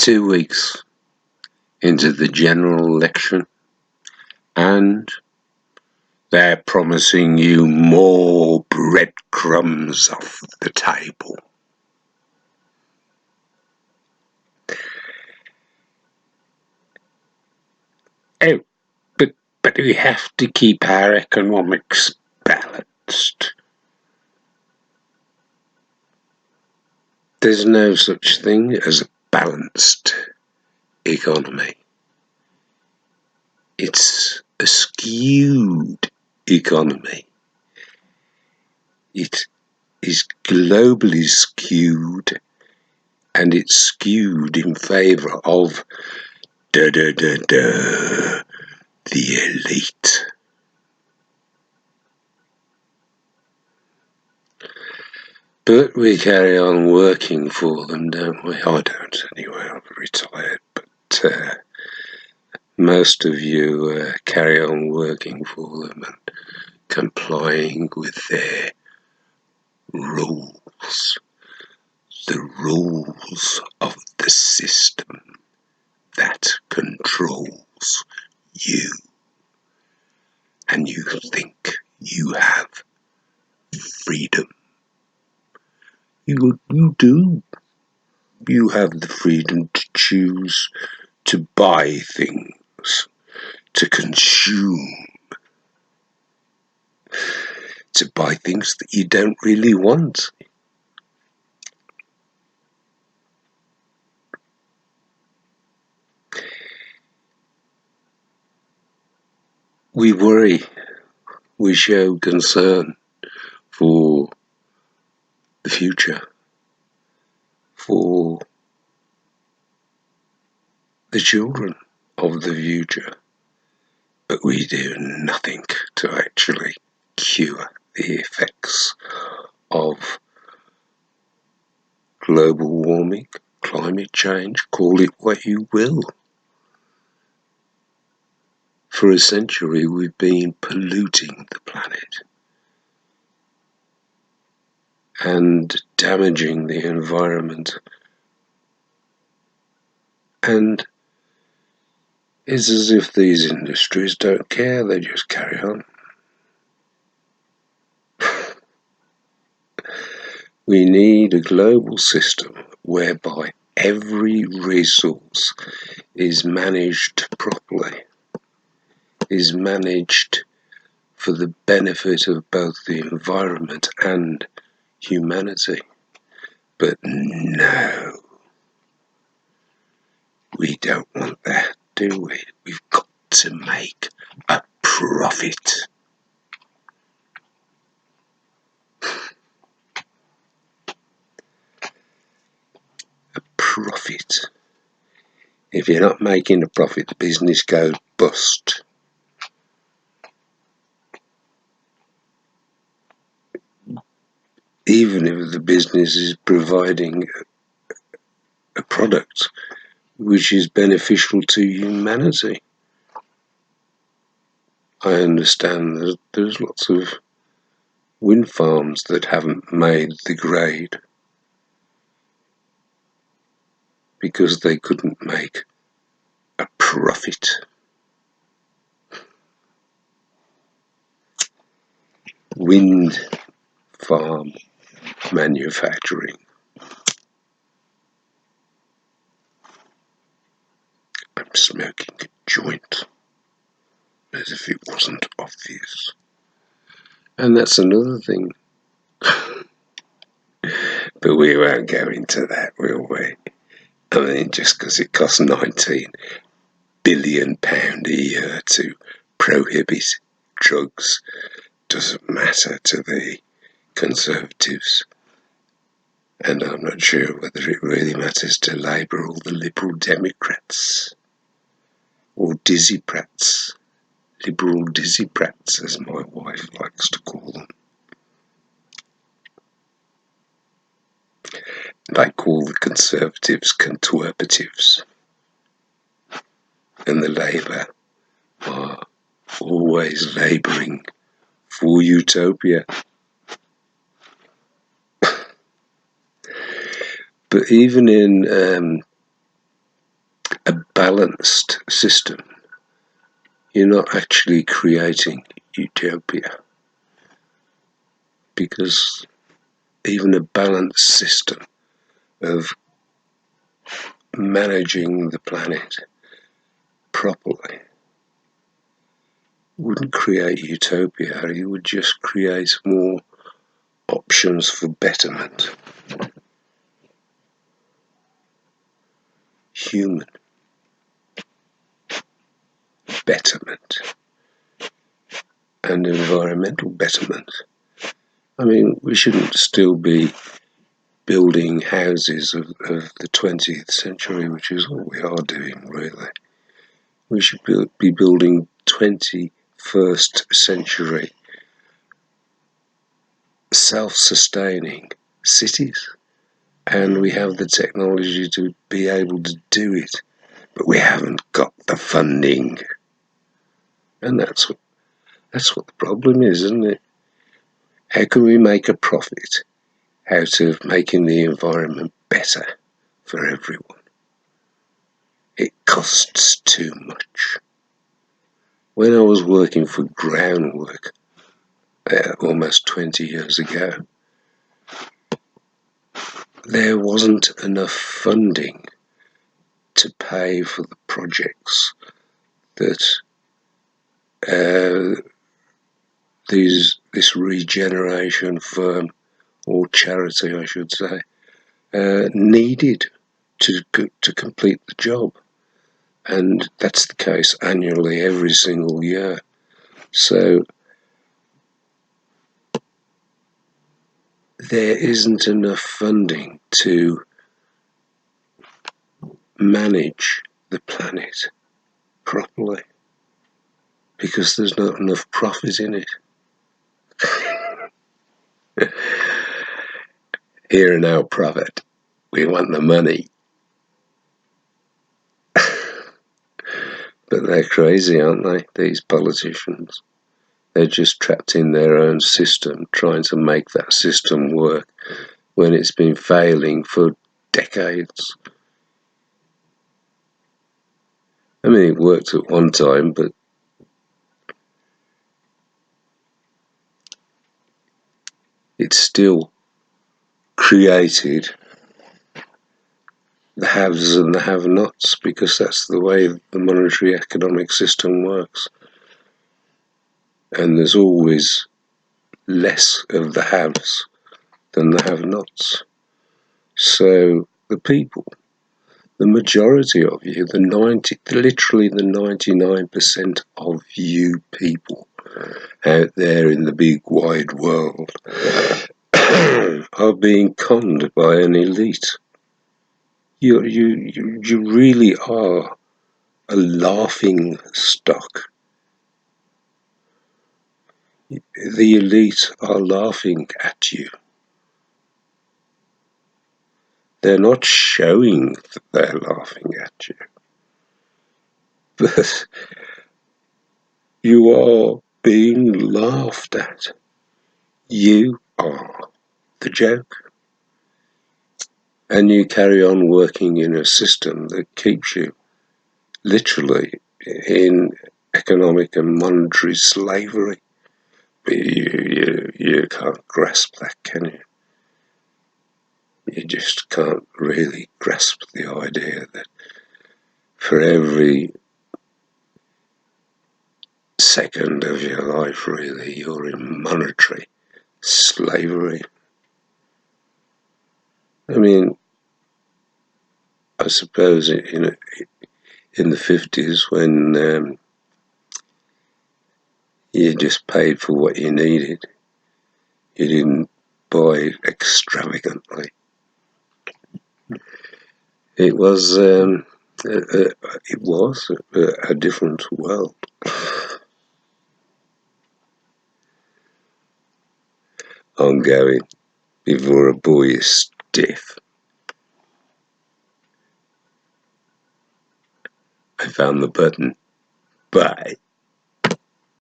2 weeks into the general election, and they're promising you more breadcrumbs off the table. Oh, but we have to keep our economics balanced. There's no such thing as a balanced economy. It's a skewed economy. It is globally skewed, and it's skewed in favour of the elite. But we carry on working for them, don't we? I don't anyway, I'm retired, but most of you carry on working for them and complying with their rules. The rules of the system that controls you. And you think you have freedom. You do. You have the freedom to choose to buy things, to consume, to buy things that you don't really want. We worry, we show concern for the future, for the children of the future, but we do nothing to actually cure the effects of global warming, climate change, call it what you will. For a century we've been polluting the planet and damaging the environment, and it's as if these industries don't care, they just carry on. We need a global system whereby every resource is managed properly, is managed for the benefit of both the environment and humanity. But no, we don't want that, do we? We've got to make a profit. A profit. If you're not making a profit, the business goes bust. Even if the business is providing a product which is beneficial to humanity. I understand that there's lots of wind farms that haven't made the grade because they couldn't make a profit. Wind farm manufacturing. I'm smoking a joint as if it wasn't obvious. And that's another thing. But we won't go into that, will we? I mean, just because it costs £19 billion a year to prohibit drugs doesn't matter to the Conservatives. And I'm not sure whether it really matters to Labour or the Liberal Democrats. Or dizzy-prats. Liberal dizzy-prats, as my wife likes to call them. They call the Conservatives contwerpatives. And the Labour are always labouring for utopia. But even in balanced system, you're not actually creating utopia, because even a balanced system of managing the planet properly wouldn't create utopia. It would just create more options for betterment. Human betterment and environmental betterment. I mean, we shouldn't still be building houses of the 20th century, which is what we are doing, really. We should be building 21st century self-sustaining cities, and we have the technology to be able to do it, but we haven't got the funding, and that's what the problem is, isn't it? How can we make a profit out of making the environment better for everyone? It costs too much. When I was working for groundwork almost 20 years ago, there wasn't enough funding to pay for the projects that this regeneration firm, or charity I should say, needed to complete the job. And that's the case annually, every single year. So there isn't enough funding to manage the planet properly, because there's not enough profit in it. Here and now profit. We want the money. But they're crazy, aren't they, these politicians? They're just trapped in their own system, trying to make that system work when it's been failing for decades. I mean, it worked at one time, but it still created the haves and the have-nots, because that's the way the monetary economic system works. And there's always less of the haves than the have-nots. So the people, the majority of you, literally the 99% of you people out there in the big wide world are being conned by an elite. You really are a laughing stock. The elite are laughing at you. They're not showing that they're laughing at you, but you are being laughed at. You are the joke. And you carry on working in a system that keeps you literally in economic and monetary slavery. But you can't grasp that, can you? You just can't really grasp the idea that for every second of your life, really, you're in monetary slavery. I mean, I suppose in the 50s, when you just paid for what you needed, you didn't buy extravagantly. It was a different world. I'm going before a boy is stiff. I found the button. Bye.